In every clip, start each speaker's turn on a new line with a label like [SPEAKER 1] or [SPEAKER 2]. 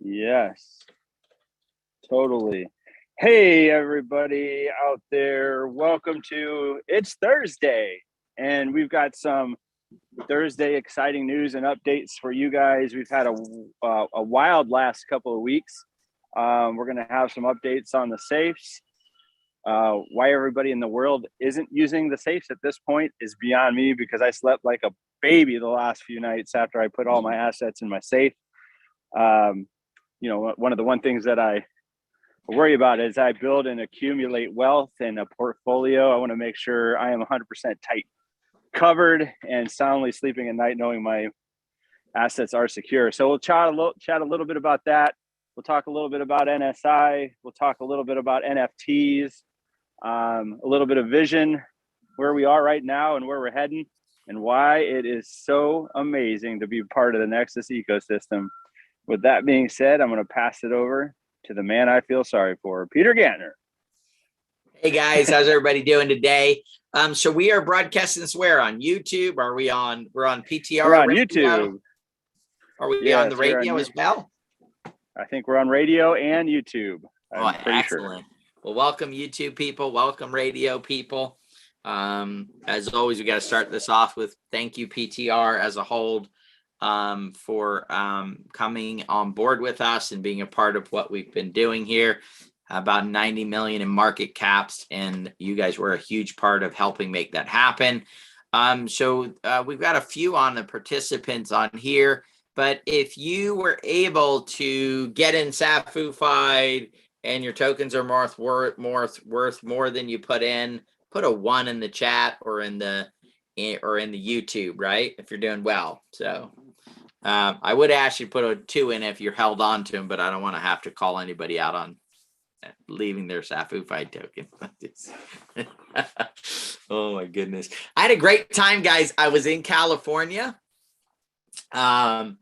[SPEAKER 1] Yes, totally. Hey, everybody out there. Welcome to It's Thursday, and we've got some Thursday exciting news and updates for you guys. We've had a wild last couple of weeks. We're going to have some updates on the safes. Why everybody in the world isn't using the safes at this point is beyond me, because I slept like a baby the last few nights after I put all my assets in my safe. One of the things that I worry about is I build and accumulate wealth and a portfolio. I want to make sure I am 100% tight covered and soundly sleeping at night, knowing my assets are secure. So we'll chat a little bit about that. We'll talk a little bit about NSI. We'll talk a little bit about NFTs, a little bit of vision, where we are right now and where we're heading, and why it is so amazing to be part of the Nexus ecosystem. With that being said, I'm going to pass it over to the man I feel sorry for, Peter Gantner.
[SPEAKER 2] Hey guys, how's everybody doing today? So we are broadcasting this where on YouTube? We're on PTR?
[SPEAKER 1] We're on
[SPEAKER 2] radio?
[SPEAKER 1] YouTube.
[SPEAKER 2] Are we on the radio as well?
[SPEAKER 1] I think we're on radio and YouTube. I'm pretty
[SPEAKER 2] excellent.
[SPEAKER 1] Sure.
[SPEAKER 2] Well, welcome YouTube people, welcome radio people. As always, we got to start this off with thank you PTR as a whole for coming on board with us and being a part of what we've been doing here. About 90 million in market caps, and you guys were a huge part of helping make that happen. So we've got a few on the participants on here, but if you were able to get in safu-fied and your tokens are worth more than you put in, put a 1 in the chat or in the YouTube, right? If you're doing well. So I would ask you to put a 2 in if you're held on to them, but I don't want to have to call anybody out on leaving their safu-fied token. Oh my goodness. I had a great time, guys. I was in California and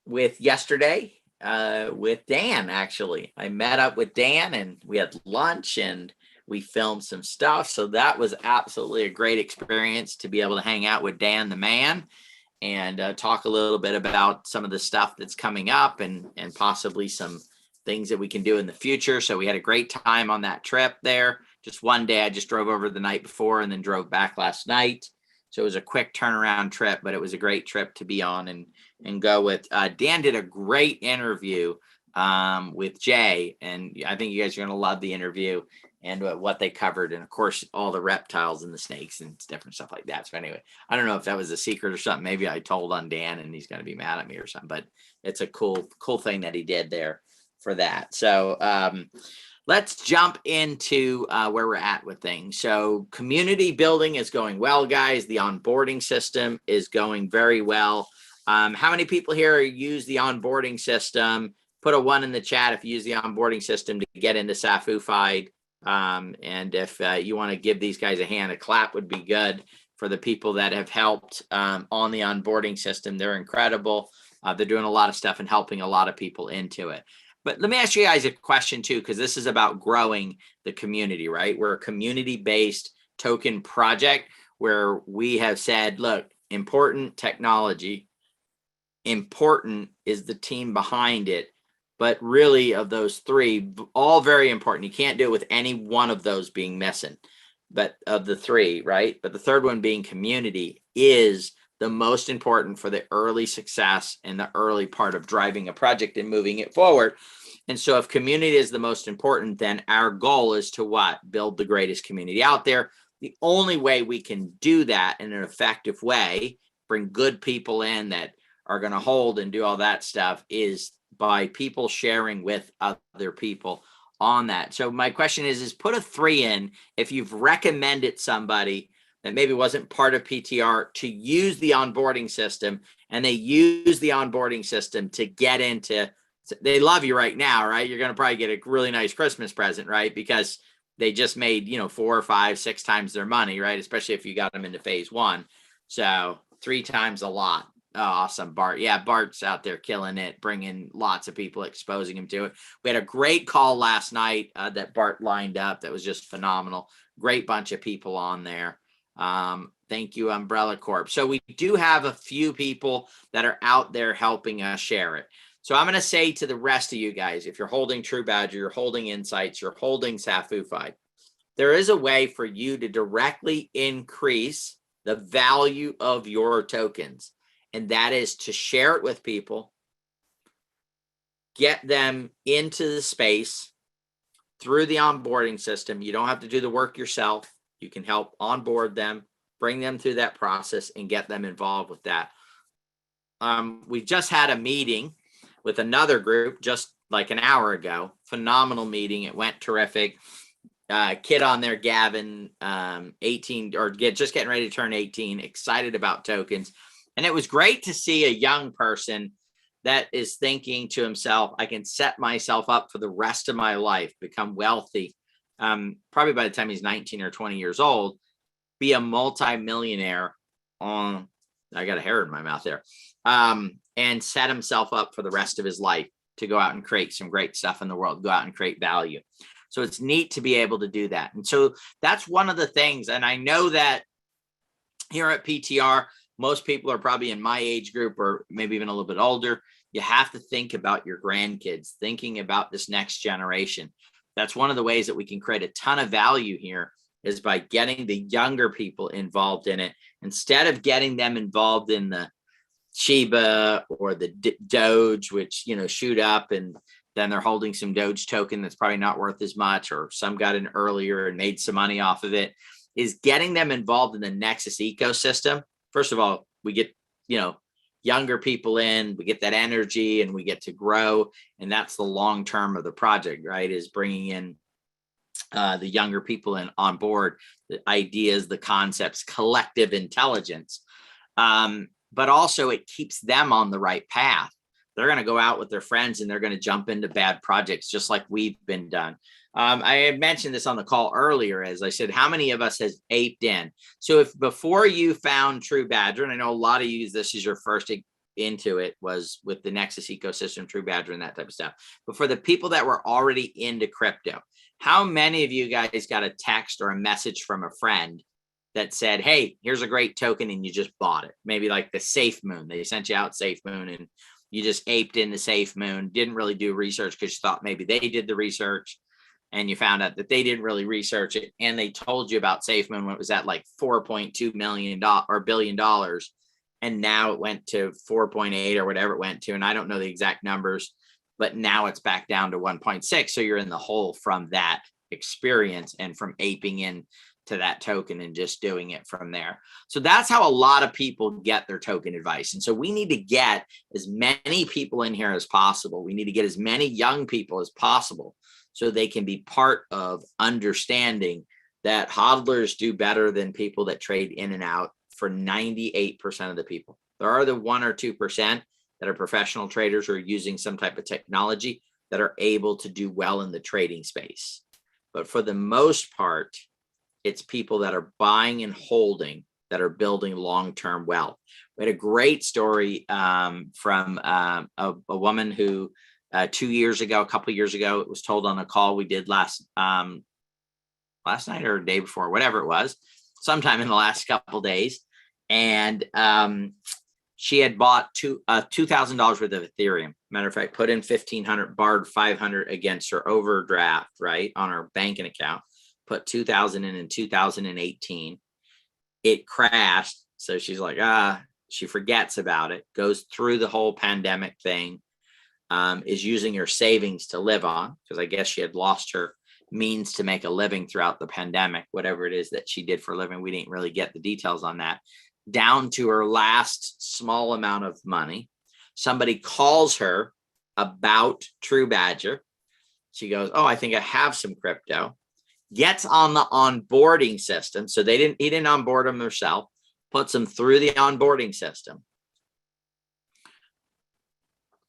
[SPEAKER 2] with yesterday with Dan. Actually, I met up with Dan and we had lunch and we filmed some stuff. So that was absolutely a great experience to be able to hang out with Dan the man and talk a little bit about some of the stuff that's coming up and possibly some things that we can do in the future. So we had a great time on that trip there. Just one day. I just drove over the night before and then drove back last night. So it was a quick turnaround trip, but it was a great trip to be on and go with. Dan did a great interview with Jay, and I think you guys are going to love the interview and what they covered, and of course all the reptiles and the snakes and different stuff like that. So anyway, I don't know if that was a secret or something. Maybe I told on Dan and he's going to be mad at me or something, but it's a cool thing that he did there for that. So let's jump into where we're at with things. So community building is going well, guys. The onboarding system is going very well. How many people here use the onboarding system? Put a 1 in the chat if you use the onboarding system to get into safu-fied. And if you want to give these guys a hand, a clap would be good for the people that have helped on the onboarding system. They're incredible. They're doing a lot of stuff and helping a lot of people into it. But let me ask you guys a question too, because this is about growing the community, right? We're a community-based token project where we have said, look, important technology, important is the team behind it. But really, of those 3, all very important. You can't do it with any one of those being missing. But of the 3, right? But the third one being community is the most important for the early success and the early part of driving a project and moving it forward. And so if community is the most important, then our goal is to what? Build the greatest community out there. The only way we can do that in an effective way, bring good people in that are going to hold and do all that stuff, is by people sharing with other people on that. So my question is put a 3 in if you've recommended somebody that maybe wasn't part of PTR to use the onboarding system, and they use the onboarding system to get into, they love you right now, right? You're going to probably get a really nice Christmas present, right? Because they just made, 4 or 5, 6 times their money, right? Especially if you got them into phase 1. So 3 times a lot. Oh, awesome, Bart. Yeah, Bart's out there killing it, bringing lots of people, exposing him to it. We had a great call last night that Bart lined up that was just phenomenal. Great bunch of people on there. Thank you, Umbrella Corp. So we do have a few people that are out there helping us share it. So I'm going to say to the rest of you guys, if you're holding True Badger, you're holding Insights, you're holding Safufi, there is a way for you to directly increase the value of your tokens. And that is to share it with people, get them into the space through the onboarding system. You don't have to do the work yourself. You can help onboard them, bring them through that process, and get them involved with that. We just had a meeting with another group just like an hour ago. Phenomenal meeting. It went terrific. Kid on there, Gavin, 18 or just getting ready to turn 18, excited about tokens. And it was great to see a young person that is thinking to himself, I can set myself up for the rest of my life, become wealthy. Probably by the time he's 19 or 20 years old, be a multi-millionaire on, I got a hair in my mouth there, and set himself up for the rest of his life to go out and create some great stuff in the world, go out and create value. So it's neat to be able to do that. And so that's one of the things. And I know that here at PTR, most people are probably in my age group or maybe even a little bit older. You have to think about your grandkids, thinking about this next generation. That's one of the ways that we can create a ton of value here, is by getting the younger people involved in it, instead of getting them involved in the Shiba or the Doge, which, you know, shoot up and then they're holding some Doge token that's probably not worth as much, or some got in earlier and made some money off of it, is getting them involved in the Nexus ecosystem. First of all, we get, you know, younger people in, we get that energy and we get to grow. And that's the long term of the project, right? Is bringing in the younger people in on board, the ideas, the concepts, collective intelligence. But also it keeps them on the right path. They're going to go out with their friends and they're going to jump into bad projects just like we've been done. I had mentioned this on the call earlier, as I said, how many of us has aped in? So if before you found True Badger, and I know a lot of you, this is your first into it, was with the Nexus ecosystem, True Badger and that type of stuff. But for the people that were already into crypto, how many of you guys got a text or a message from a friend that said, hey, here's a great token, and you just bought it? Maybe like the Safe Moon. They sent you out Safe Moon and you just aped in the Safe Moon, didn't really do research because you thought maybe they did the research, and you found out that they didn't really research it. And they told you about Safe Moon when it was at like $4.2 million or $1 billion. And now it went to 4.8 or whatever it went to. And I don't know the exact numbers, but now it's back down to 1.6. So you're in the hole from that experience and from aping in to that token and just doing it from there. So that's how a lot of people get their token advice. And so we need to get as many people in here as possible. We need to get as many young people as possible so they can be part of understanding that hodlers do better than people that trade in and out for 98% of the people. There are the 1 or 2% that are professional traders or using some type of technology that are able to do well in the trading space. But for the most part, it's people that are buying and holding that are building long-term wealth. We had a great story from a woman who 2 years ago, a couple of years ago, it was told on a call we did last night or the day before, whatever it was, sometime in the last couple of days. And she had bought $2,000 worth of Ethereum. Matter of fact, put in 1,500, borrowed 500 against her overdraft, right, on her banking account. Put 2,000 in 2018. It crashed. So she's like, she forgets about it, goes through the whole pandemic thing, is using her savings to live on, because I guess she had lost her means to make a living throughout the pandemic, whatever it is that she did for a living. We didn't really get the details on that. Down to her last small amount of money. Somebody calls her about True Badger. She goes, oh, I think I have some crypto. Gets on the onboarding system. So he didn't onboard them herself, puts them through the onboarding system.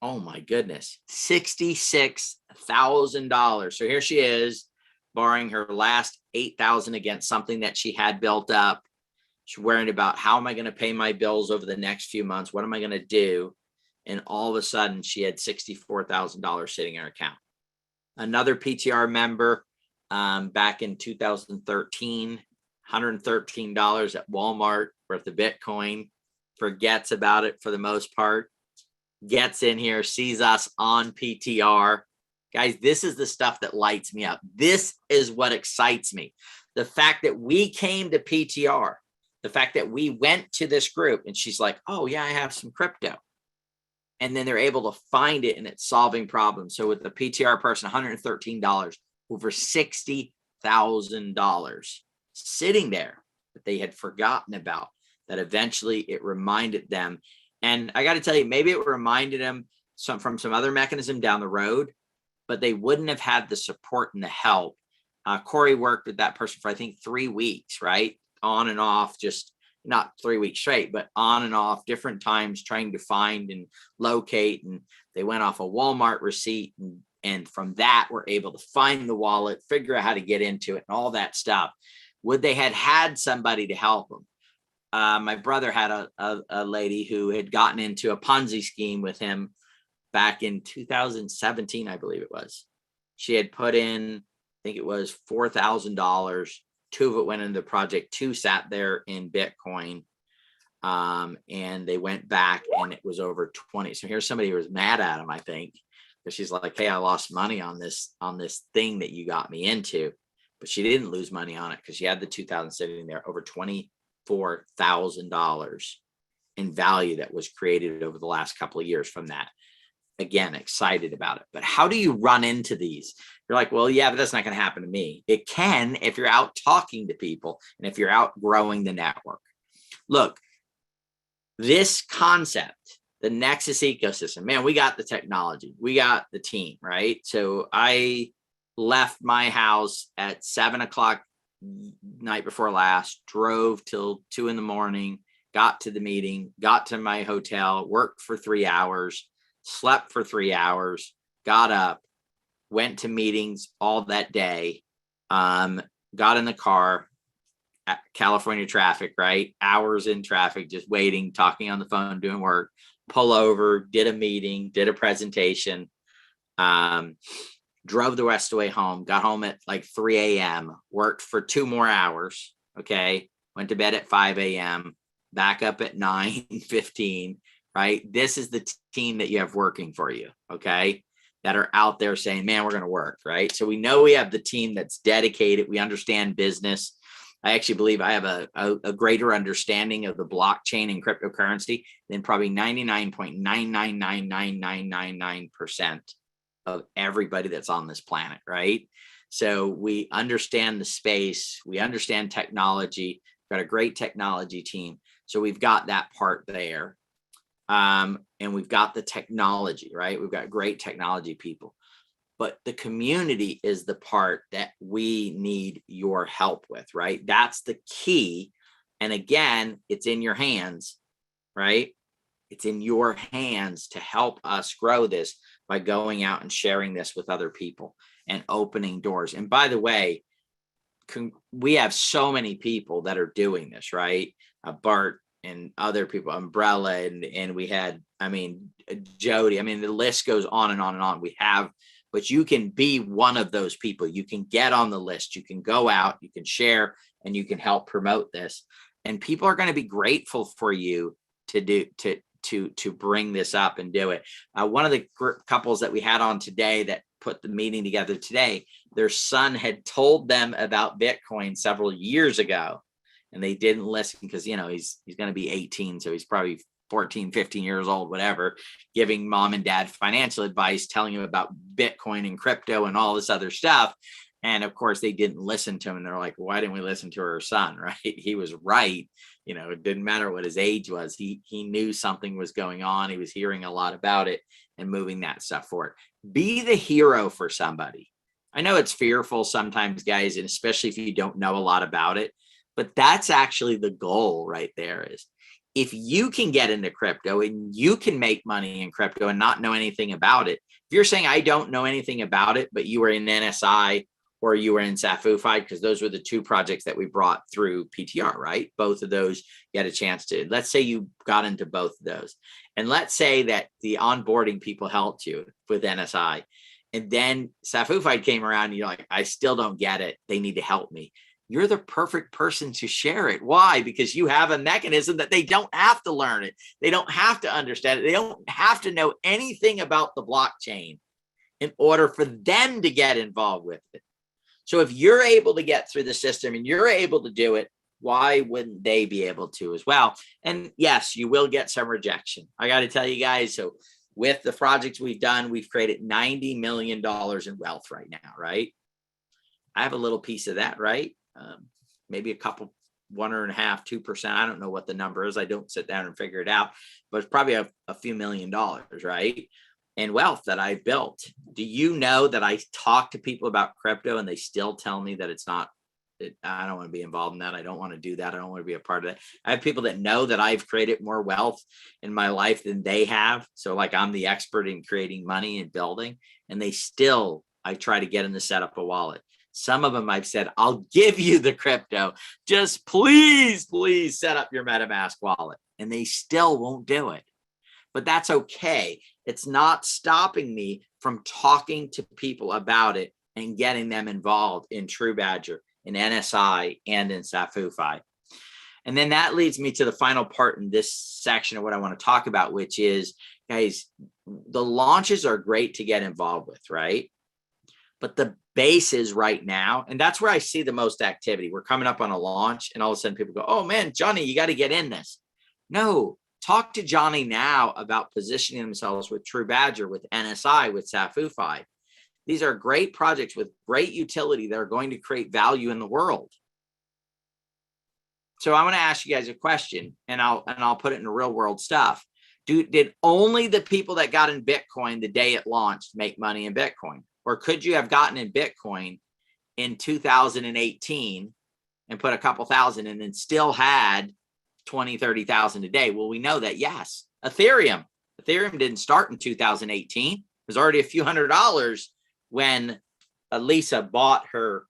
[SPEAKER 2] Oh my goodness, $66,000. So here she is borrowing her last $8,000 against something that she had built up. She's worried about, how am I going to pay my bills over the next few months? What am I going to do? And all of a sudden she had $64,000 sitting in her account. Another PTR member, back in 2013, $113 at Walmart, worth of Bitcoin, forgets about it for the most part, gets in here, sees us on PTR. Guys, this is the stuff that lights me up. This is what excites me. The fact that we came to PTR, the fact that we went to this group and she's like, oh yeah, I have some crypto. And then they're able to find it and it's solving problems. So with the PTR person, $113, over $60,000 sitting there that they had forgotten about, that eventually it reminded them. And I got to tell you, maybe it reminded them from some other mechanism down the road, but they wouldn't have had the support and the help. Corey worked with that person for, I think, 3 weeks, right? On and off, just not 3 weeks straight, but on and off different times trying to find and locate. And they went off a Walmart receipt. And from that, we're able to find the wallet, figure out how to get into it and all that stuff. Would they had somebody to help them? My brother had a lady who had gotten into a Ponzi scheme with him back in 2017, I believe it was. She had put in, I think it was $4,000. 2 of it went into the project. 2 sat there in Bitcoin. And they went back and it was over 20. So here's somebody who was mad at him, I think, because she's like, hey, I lost money on this thing that you got me into. But she didn't lose money on it because she had the 2,000 sitting there, over $24,000 in value that was created over the last couple of years from that. Again, excited about it. But how do you run into these? You're like, well, yeah, but that's not going to happen to me. It can if you're out talking to people and if you're out growing the network. Look, this concept, the Nexus ecosystem, man, we got the technology, we got the team, right? So I left my house at 7:00 night before last, drove till 2 a.m, got to the meeting, got to my hotel, worked for 3 hours, slept for 3 hours, got up, went to meetings all that day, got in the car, California traffic, right? Hours in traffic, just waiting, talking on the phone, doing work, pull over, did a meeting, did a presentation, drove the rest of the way home, got home at like 3 a.m., worked for 2 more hours, okay? Went to bed at 5 a.m., back up at 9:15, right? This is the team that you have working for you, okay? That are out there saying, man, we're going to work, right? So we know we have the team that's dedicated. We understand business. I actually believe I have a greater understanding of the blockchain and cryptocurrency than probably 99.9999999% of everybody that's on this planet, right? So we understand the space. We understand technology. We've got a great technology team. So we've got that part there. And we've got the technology, right? We've got great technology people. But the community is the part that we need your help with, right? That's the key. And again, it's in your hands, right? It's in your hands to help us grow this by going out and sharing this with other people and opening doors. And by the way, we have so many people that are doing this, right? Bart and other people, Umbrella, and we had, Jody, the list goes on and on and on. We have, but you can be one of those people. You can get on the list, you can go out, you can share, and you can help promote this. And people are going to be grateful for you to bring this up and do it. One of the couples that we had on today that put the meeting together today, their son had told them about Bitcoin several years ago, and they didn't listen because, he's going to be 18. So he's probably 14, 15 years old, whatever, giving mom and dad financial advice, telling him about Bitcoin and crypto and all this other stuff. And of course, they didn't listen to him. And they're like, why didn't we listen to our son? Right? He was right. It didn't matter what his age was. He knew something was going on. He was hearing a lot about it and moving that stuff forward. Be the hero for somebody. I know it's fearful sometimes, guys, and especially if you don't know a lot about it. But that's actually the goal right there is, if you can get into crypto and you can make money in crypto and not know anything about it, if you're saying, I don't know anything about it, but you were in NSI or you were in safu, because those were the 2 projects that we brought through PTR, right? Both of those you had a chance to. Let's say you got into both of those. And let's say that the onboarding people helped you with NSI. And then safu came around and you're like, I still don't get it. They need to help me. you're the perfect person to share it. Why? Because you have a mechanism that they don't have to learn it. They don't have to understand it. They don't have to know anything about the blockchain in order for them to get involved with it. So if you're able to get through the system and you're able to do it, why wouldn't they be able to as well? And yes, you will get some rejection. I got to tell you guys, so with the projects we've done, we've created $90 million in wealth right now, right? I have a little piece of that, right? Maybe a couple, 1.5%, 2%. I don't know what the number is. I don't sit down and figure it out, but it's probably a few $1,000,000, right? And wealth that I've built. Do you know that I talk to people about crypto and they still tell me that it's not, I don't want to be involved in that. I don't want to do that. I don't want to be a part of that. I have people that know that I've created more wealth in my life than they have. So like I'm the expert in creating money and building, and I try to get them to set up a wallet. Some of them I've said, I'll give you the crypto. Just please set up your MetaMask wallet. And they still won't do it. But that's okay. It's not stopping me from talking to people about it and getting them involved in True Badger, in NSI, and in safu. And then that leads me to the final part in this section of what I want to talk about, which is, guys, the launches are great to get involved with, right? But the base is right now, and that's where I see the most activity. We're coming up on a launch, and all of a sudden people go, oh man, Johnny, you got to get in this. No, talk to Johnny now about positioning themselves with True Badger, with NSI, with safu. These are great projects with great utility that are going to create value in the world. So I want to ask you guys a question, and I'll put it in the real world stuff. Did only the people that got in Bitcoin the day it launched make money in Bitcoin? Or could you have gotten in Bitcoin in 2018 and put a couple thousand and then still had 20, 30,000 a day? Well, we know that, yes. Ethereum didn't start in 2018. It was already a few $100s when Lisa bought her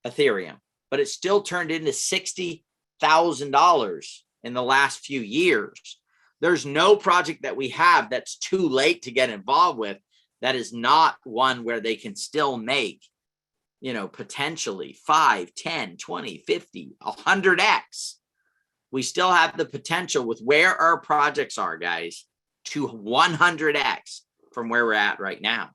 [SPEAKER 2] Ethereum, but it still turned into $60,000 in the last few years. There's no project that we have that's too late to get involved with that is not one where they can still make, potentially 5, 10, 20, 50, 100x. We still have the potential with where our projects are, guys, to 100x from where we're at right now.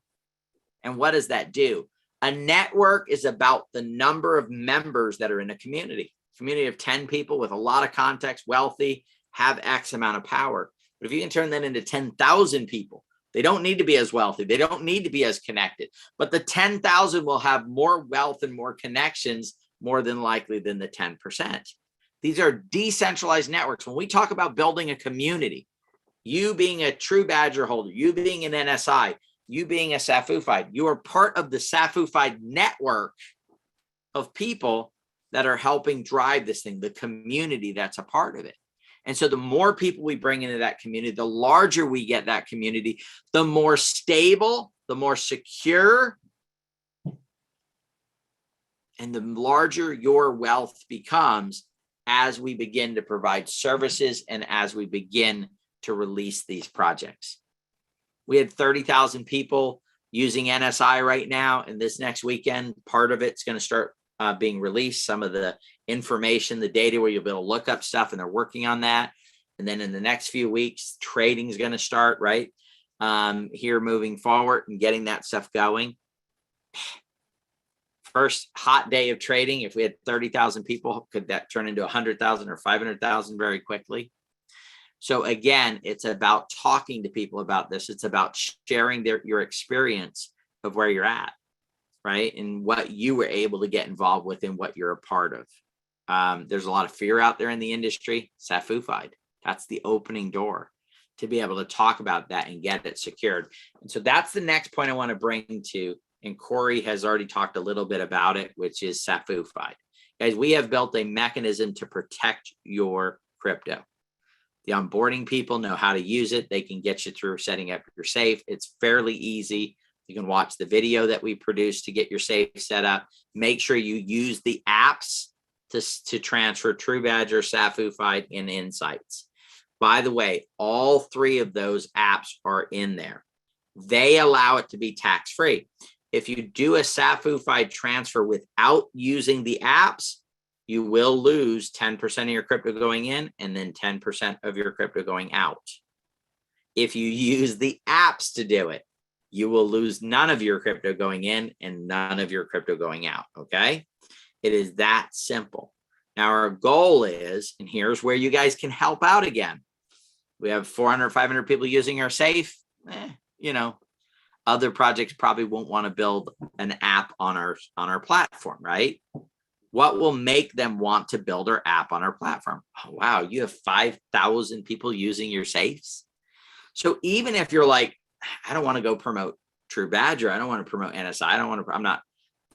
[SPEAKER 2] And what does that do? A network is about the number of members that are in a community. Community of 10 people with a lot of context, wealthy, have X amount of power. But if you can turn that into 10,000 people, they don't need to be as wealthy. They don't need to be as connected. But the 10,000 will have more wealth and more connections more than likely than the 10%. These are decentralized networks. When we talk about building a community, you being a True Badger holder, you being an NSI, you being a safu, you are part of the safu network of people that are helping drive this thing, the community that's a part of it. And so the more people we bring into that community, the larger we get that community, the more stable, the more secure, and the larger your wealth becomes as we begin to provide services and as we begin to release these projects. We had 30,000 people using NSI right now, and this next weekend, part of it's going to start being released, some of the information, the data where you'll be able to look up stuff, and they're working on that. And then in the next few weeks, trading is going to start, right? Here moving forward and getting that stuff going. First hot day of trading, if we had 30,000 people, could that turn into 100,000 or 500,000 very quickly? So again, it's about talking to people about this. It's about sharing your experience of where you're at, right? And what you were able to get involved with and what you're a part of. There's a lot of fear out there in the industry. Safu-fied. That's the opening door to be able to talk about that and get it secured. And so that's the next point I want to bring to, and Corey has already talked a little bit about it, which is safu-fied. Guys, we have built a mechanism to protect your crypto. The onboarding people know how to use it. They can get you through setting up your safe. It's fairly easy. You can watch the video that we produced to get your safe set up. Make sure you use the apps to transfer True Badger, safu-fied, and Insights. By the way, all three of those apps are in there. They allow it to be tax-free. If you do a safu-fied transfer without using the apps, you will lose 10% of your crypto going in and then 10% of your crypto going out. If you use the apps to do it, you will lose none of your crypto going in and none of your crypto going out. Okay. It is that simple. Now, our goal is, and here's where you guys can help out again. We have 400, 500 people using our safe. Other projects probably won't want to build an app on our platform, right? What will make them want to build our app on our platform? Oh, wow, you have 5,000 people using your safes. So even if you're like, I don't want to go promote True Badger, I don't want to promote NSI, I'm not.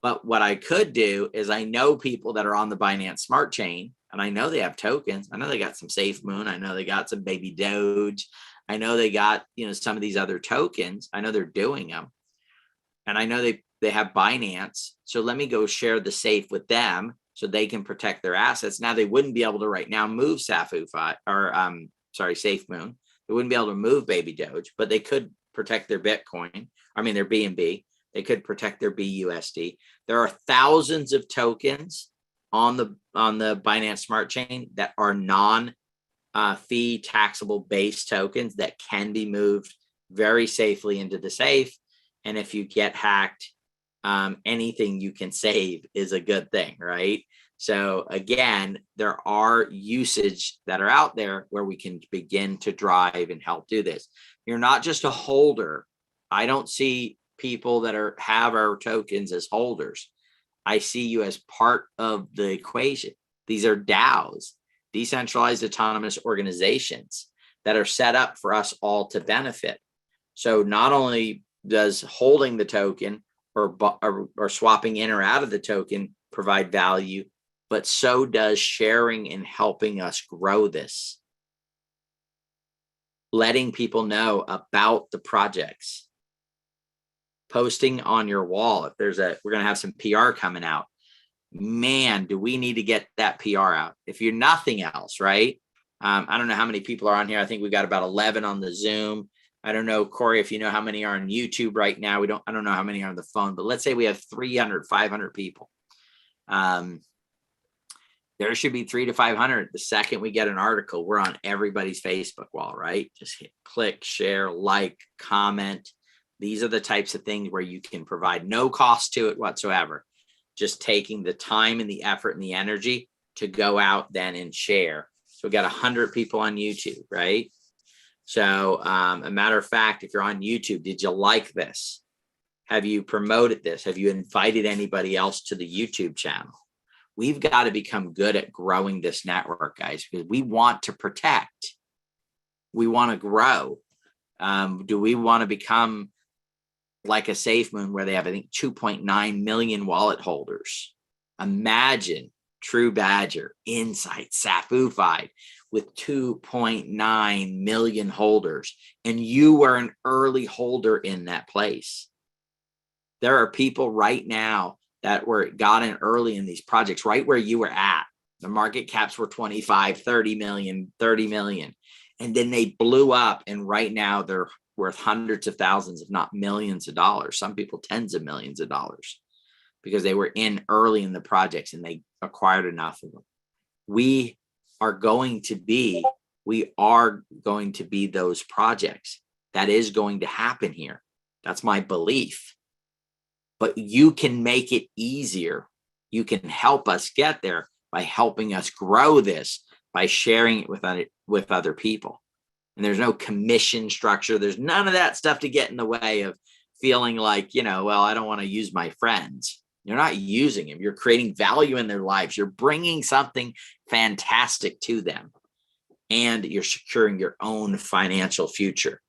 [SPEAKER 2] But what I could do is I know people that are on the Binance Smart Chain, and I know they have tokens. I know they got some Safe Moon. I know they got some Baby Doge. I know they got, some of these other tokens. I know they're doing them. And I know they have Binance. So let me go share the safe with them so they can protect their assets. Now they wouldn't be able to right now move Safe Moon. They wouldn't be able to move Baby Doge, but they could protect their Bitcoin. Their BNB. They could protect their BUSD. There are thousands of tokens on the Binance Smart Chain that are non-fee taxable base tokens that can be moved very safely into the safe. And if you get hacked, anything you can save is a good thing, right? So again, there are usage that are out there where we can begin to drive and help do this. You're not just a holder. I don't see people that have our tokens as holders. I see you as part of the equation. These are DAOs, decentralized autonomous organizations that are set up for us all to benefit. So not only does holding the token or swapping in or out of the token provide value, but so does sharing and helping us grow this. Letting people know about the projects. Posting on your wall. If we're going to have some PR coming out, man, do we need to get that PR out? If you're nothing else, right? I don't know how many people are on here. I think we got about 11 on the Zoom. I don't know, Corey, if you know how many are on YouTube right now. I don't know how many are on the phone, but let's say we have 300, 500 people. There should be 300 to 500. The second we get an article, we're on everybody's Facebook wall, right? Just hit click, share, like, comment. These are the types of things where you can provide no cost to it whatsoever. Just taking the time and the effort and the energy to go out then and share. So we got 100 people on YouTube, right? So a matter of fact, if you're on YouTube, did you like this? Have you promoted this? Have you invited anybody else to the YouTube channel? We've got to become good at growing this network, guys, because we want to protect. We want to grow. Do we want to become like a Safe Moon where they have, I think, 2.9 million wallet holders? Imagine True Badger, Insight, Safufied with 2.9 million holders, and you were an early holder in that place. There are people right now that got in early in these projects, right where you were at. The market caps were 25, 30 million, 30 million. And then they blew up. And right now they're worth hundreds of thousands, if not millions of dollars. Some people tens of millions of dollars because they were in early in the projects and they acquired enough of them. We are going to be those projects. That is going to happen here. That's my belief. But you can make it easier. You can help us get there by helping us grow this, by sharing it with other people. And there's no commission structure. There's none of that stuff to get in the way of feeling like, well, I don't want to use my friends. You're not using them. You're creating value in their lives. You're bringing something fantastic to them. And you're securing your own financial future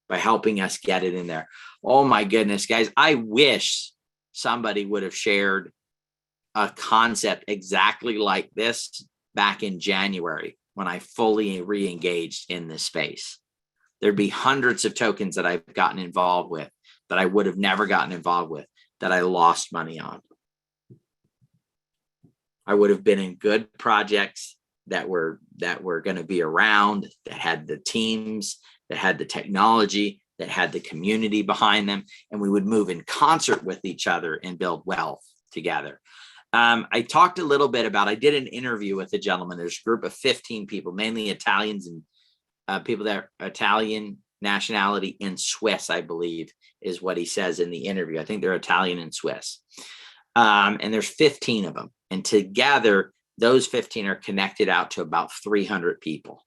[SPEAKER 2] by helping us get it in there. Oh my goodness, guys. I wish somebody would have shared a concept exactly like this back in January when I fully re-engaged in this space. There'd be hundreds of tokens that I've gotten involved with that I would have never gotten involved with that I lost money on. I would have been in good projects that were going to be around, that had the teams, that had the technology, that had the community behind them, and we would move in concert with each other and build wealth together. I talked a little bit about, I did an interview with a gentleman. There's a group of 15 people, mainly Italians and people that are Italian nationality and Swiss, I believe is what he says in the interview. I think they're Italian and Swiss. And there's 15 of them. And together, those 15 are connected out to about 300 people.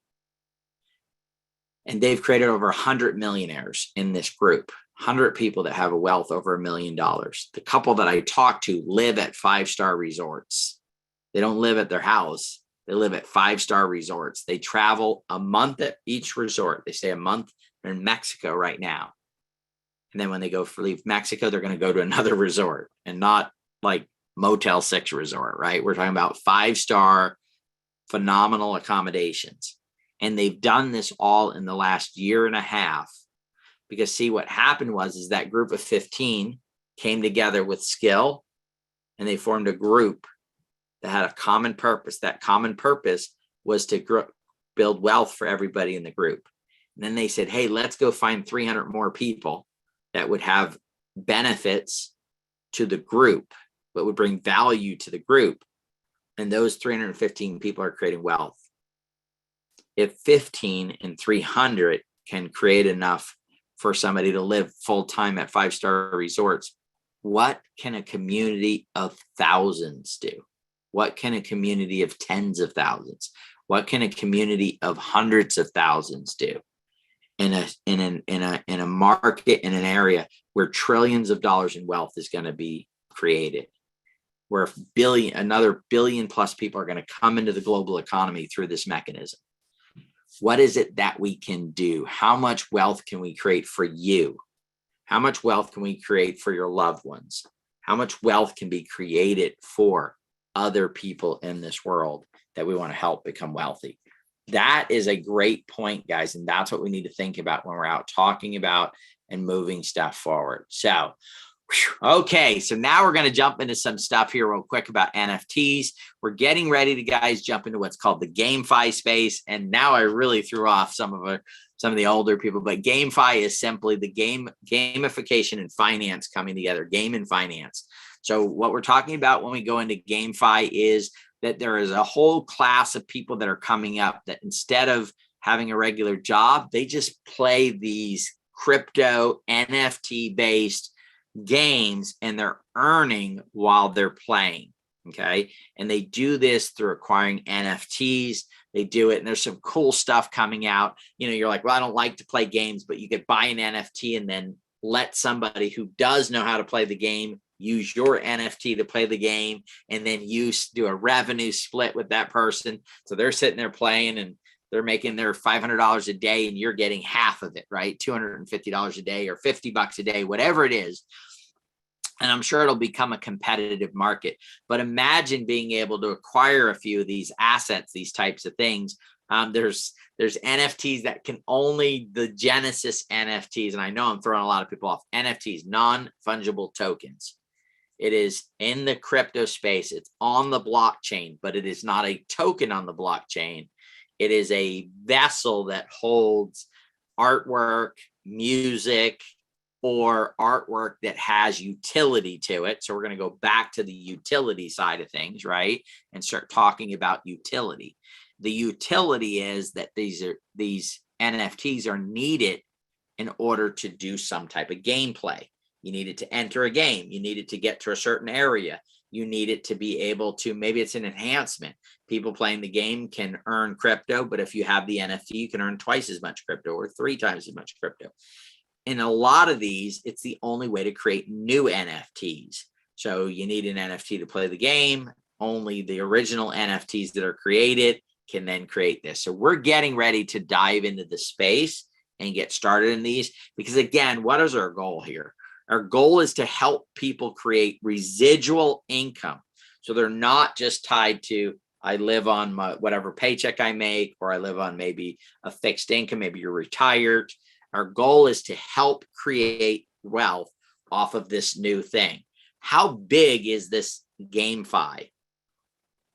[SPEAKER 2] And they've created over 100 millionaires in this group, 100 people that have a wealth over $1 million. The couple that I talked to live at 5-star resorts. They don't live at their house. They live at 5-star resorts. They travel a month at each resort. They stay a month. They're in Mexico right now. And then when they leave Mexico, they're going to go to another resort, and not like Motel 6 resort, right? We're talking about 5-star phenomenal accommodations. And they've done this all in the last year and a half, because see, what happened is that group of 15 came together with skill, and they formed a group that had a common purpose. That common purpose was to build wealth for everybody in the group. And then they said, hey, let's go find 300 more people that would have benefits to the group, but would bring value to the group. And those 315 people are creating wealth. If 15 and 300 can create enough for somebody to live full-time at 5-star resorts, what can a community of thousands do? What can a community of tens of thousands? What can a community of hundreds of thousands do in a market, in an area where trillions of dollars in wealth is going to be created, where another billion plus people are going to come into the global economy through this mechanism? What is it that we can do? How much wealth can we create for you? How much wealth can we create for your loved ones? How much wealth can be created for other people in this world that we want to help become wealthy? That is a great point, guys. And that's what we need to think about when we're out talking about and moving stuff forward. So, okay, so now we're going to jump into some stuff here real quick about NFTs. We're getting ready to, guys, jump into what's called the gamefi space. And now I really threw off some of the older people, but gamefi is simply the gamification and finance coming together, game and finance. So what we're talking about when we go into gamefi is that there is a whole class of people that are coming up that instead of having a regular job, they just play these crypto NFT based games, and they're earning while they're playing. Okay. And they do this through acquiring NFTs. They do it, and there's some cool stuff coming out. You know, you're like, well, I don't like to play games, but you could buy an NFT and then let somebody who does know how to play the game use your NFT to play the game, and then you do a revenue split with that person. So they're sitting there playing and they're making their $500 a day, and you're getting half of it, right? $250 a day or $50 a day, whatever it is. And I'm sure it'll become a competitive market. But imagine being able to acquire a few of these assets, these types of things. There's NFTs that can only the Genesis NFTs, and I know I'm throwing a lot of people off. NFTs, non-fungible tokens. It is in the crypto space. It's on the blockchain, but it is not a token on the blockchain. It is a vessel that holds artwork, music, or artwork that has utility to it. So we're going to go back to the utility side of things, right? And start talking about utility. The utility is that these NFTs are needed in order to do some type of gameplay. You need it to enter a game. You need it to get to a certain area. You need it to be able to, maybe it's an enhancement. People playing the game can earn crypto, but if you have the NFT, you can earn twice as much crypto or 3 times as much crypto. In a lot of these, it's the only way to create new NFTs. So you need an NFT to play the game. Only the original NFTs that are created can then create this. So we're getting ready to dive into the space and get started in these, because again, what is our goal here? Our goal is to help people create residual income. So they're not just tied to, I live on my whatever paycheck I make, or I live on maybe a fixed income, maybe you're retired. Our goal is to help create wealth off of this new thing. How big is this gamefi?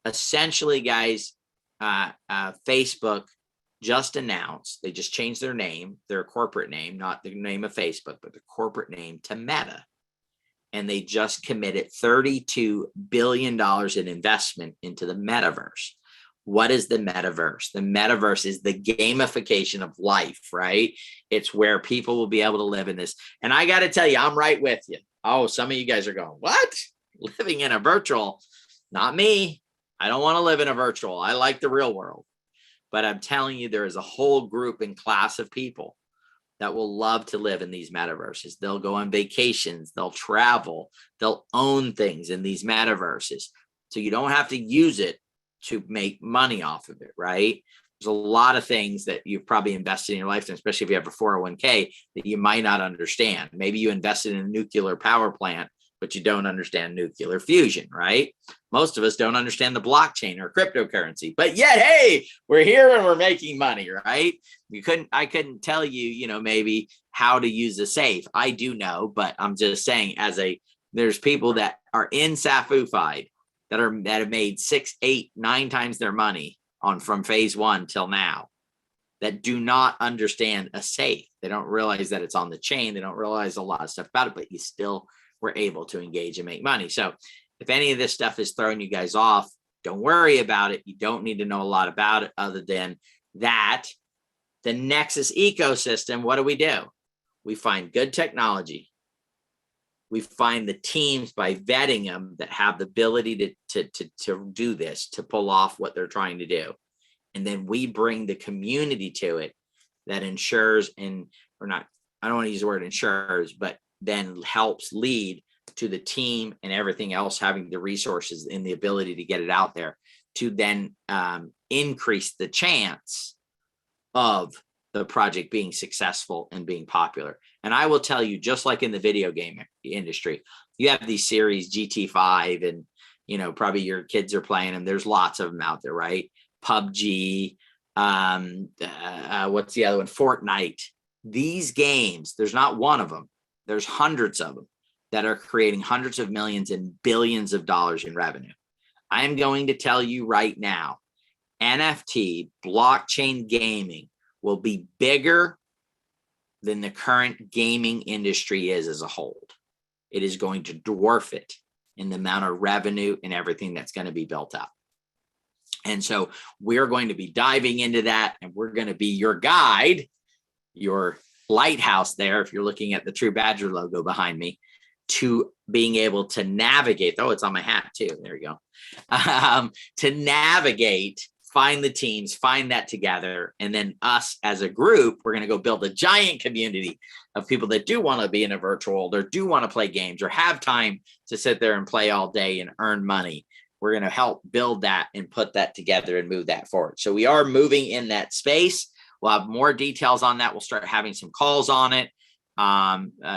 [SPEAKER 2] Essentially, guys, Facebook just announced, they just changed their name, their corporate name, not the name of Facebook, but the corporate name to Meta. and they just committed $32 billion in investment into the metaverse. What is the metaverse? The metaverse is the gamification of life, right? It's where people will be able to live in this. And I got to tell you, I'm right with you. Oh, some of you guys are going, what? Living in a virtual? Not me. I don't want to live in a virtual. I like the real world. But I'm telling you, there is a whole group and class of people that will love to live in these metaverses. They'll go on vacations, they'll travel, they'll own things in these metaverses. So you don't have to use it to make money off of it, right? There's a lot of things that you've probably invested in your lifetime, especially if you have a 401k, that you might not understand. Maybe you invested in a nuclear power plant, but you don't understand nuclear fusion, right? Most of us don't understand the blockchain or cryptocurrency, but yet, hey, we're here and we're making money, right? I couldn't tell you, maybe how to use a safe. I do know, but I'm just saying, there's people that are in Safufied that have made 6, 8, 9 times their money from phase 1 till now, that do not understand a safe. They don't realize that it's on the chain. They don't realize a lot of stuff about it, but you still were able to engage and make money. So if any of this stuff is throwing you guys off, don't worry about it. You don't need to know a lot about it other than that. The Nexus ecosystem, what do? We find good technology. We find the teams by vetting them that have the ability to do this, to pull off what they're trying to do. And then we bring the community to it that ensures I don't want to use the word ensures, but then helps lead to the team and everything else having the resources and the ability to get it out there to then increase the chance of the project being successful and being popular. And I will tell you, just like in the video game industry, you have these series GT5 and, probably your kids are playing them. There's lots of them out there, right? PUBG, what's the other one? Fortnite. These games, there's not one of them. There's hundreds of them that are creating hundreds of millions and billions of dollars in revenue. I'm going to tell you right now, NFT, blockchain gaming, will be bigger than the current gaming industry is as a whole. It is going to dwarf it in the amount of revenue and everything that's going to be built up. And so we're going to be diving into that, and we're going to be your guide, your lighthouse there, if you're looking at the True Badger logo behind me, to being able to navigate. Oh, it's on my hat too. There you go. To navigate, find the teams, find that together. And then us as a group, we're going to go build a giant community of people that do want to be in a virtual world or do want to play games or have time to sit there and play all day and earn money. We're going to help build that and put that together and move that forward. So we are moving in that space. We'll have more details on that. We'll start having some calls on it,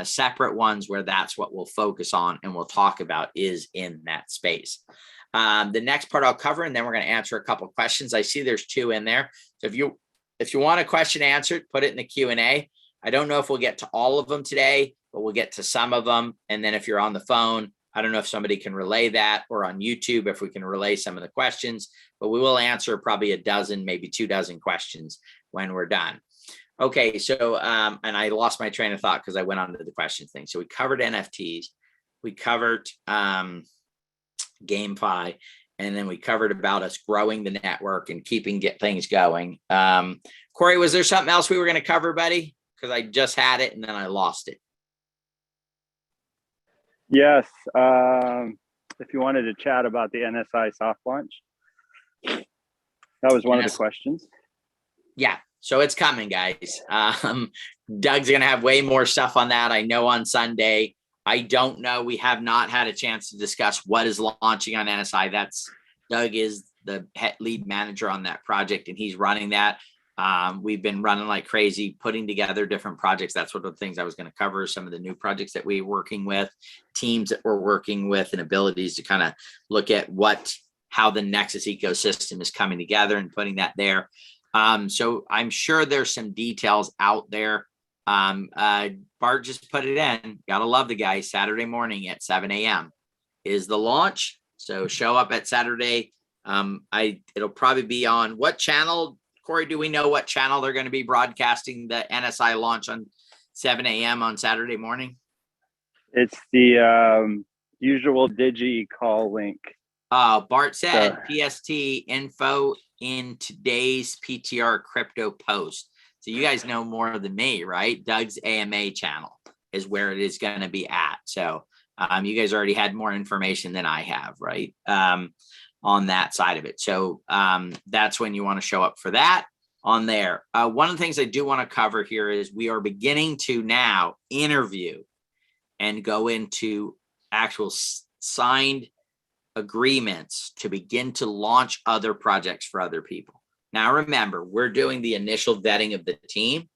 [SPEAKER 2] separate ones where that's what we'll focus on and we'll talk about is in that space. The next part I'll cover, and then we're going to answer a couple of questions. I see there's 2 in there. So if you want a question answered, put it in the Q&A. I don't know if we'll get to all of them today, but we'll get to some of them. And then if you're on the phone, I don't know if somebody can relay that, or on YouTube, if we can relay some of the questions, but we will answer probably a dozen, maybe 2 dozen questions when we're done. Okay. So, and I lost my train of thought because I went on to the question thing. So we covered NFTs, we covered, gamefi, and then we covered about us growing the network and get things going. Corey, was there something else we were going to cover, buddy? Because I just had it and then I lost it.
[SPEAKER 1] Yes. If you wanted to chat about the NSI soft launch, that was one of the questions.
[SPEAKER 2] Yeah. So it's coming, guys. Doug's going to have way more stuff on that. I know on Sunday. I don't know. We have not had a chance to discuss what is launching on NSI. Doug is the lead manager on that project, and he's running that. We've been running like crazy, putting together different projects. That's one of the things I was going to cover, some of the new projects that we're working with, teams that we're working with, and abilities to kind of look at how the Nexus ecosystem is coming together and putting that there. So I'm sure there's some details out there. Bart just put it in. Gotta love the guy. Saturday morning at 7 a.m. is the launch. So show up at Saturday. It'll probably be on what channel? Corey, do we know what channel they're going to be broadcasting the NSI launch on 7 a.m. on Saturday morning?
[SPEAKER 1] It's the usual digi call link.
[SPEAKER 2] Bart said PST info in today's PTR crypto post. So you guys know more than me, right? Doug's AMA channel is where it is going to be at. So you guys already had more information than I have, right? On that side of it. So that's when you want to show up for that on there. One of the things I do want to cover here is we are beginning to now interview and go into actual signed agreements to begin to launch other projects for other people. Now, remember, we're doing the initial vetting of the team,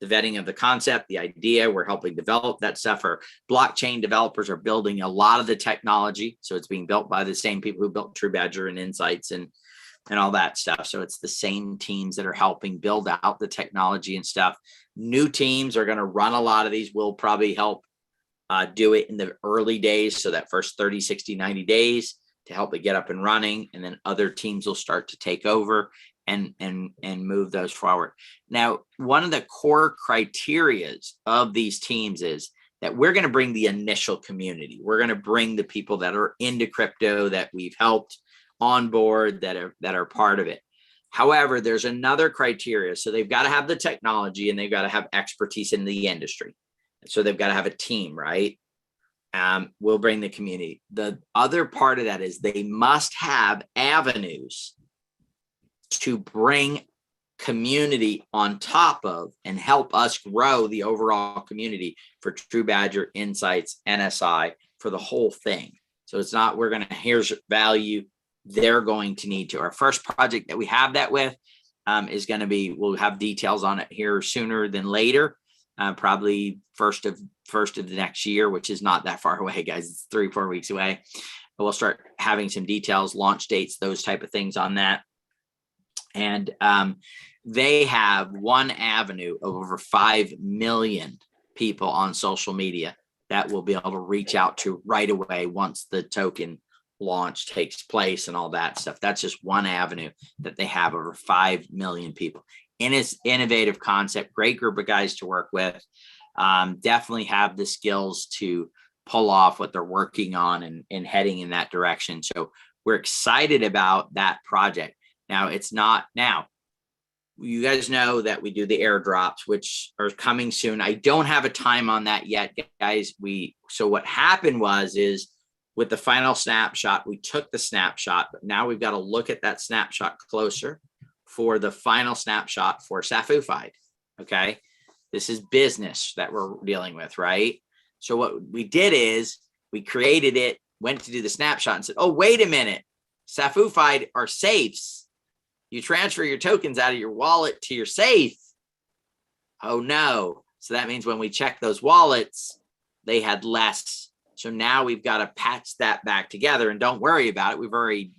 [SPEAKER 2] the vetting of the concept, the idea. We're helping develop that stuff. Our blockchain developers are building a lot of the technology. So it's being built by the same people who built True Badger and Insights and all that stuff. So it's the same teams that are helping build out the technology and stuff. New teams are going to run a lot of these. We'll probably help do it in the early days. So that first 30, 60, 90 days to help it get up and running. And then other teams will start to take over and move those forward. Now, one of the core criterias of these teams is that we're going to bring the initial community. We're going to bring the people that are into crypto that we've helped onboard that are part of it. However, there's another criteria. So they've got to have the technology and they've got to have expertise in the industry. So they've got to have a team, right? We'll bring the community. The other part of that is they must have avenues to bring community on top of and help us grow the overall community for True Badger, Insights, NSI, for the whole thing. So it's not, we're going to, here's value, they're going to need to. Our first project that we have that with is going to be, we'll have details on it here sooner than later. Probably first of the next year, which is not that far away, guys. It's 3-4 weeks away. But we'll start having some details, launch dates, those type of things on that. And they have one avenue of over 5 million people on social media that will be able to reach out to right away once the token launch takes place and all that stuff. That's just one avenue that they have, over 5 million people. And it's innovative concept, great group of guys to work with. Definitely have the skills to pull off what they're working on and heading in that direction. So we're excited about that project. Now, it's not now. You guys know that we do the airdrops, which are coming soon. I don't have a time on that yet, guys. So what happened is with the final snapshot, we took the snapshot, but now we've got to look at that snapshot closer for the final snapshot for safu. Okay. This is business that we're dealing with, right? So what we did is we created it, went to do the snapshot and said, oh, wait a minute. Safu are safes. You transfer your tokens out of your wallet to your safe. Oh no. So that means when we check those wallets, they had less. So now we've got to patch that back together, and don't worry about it. We've already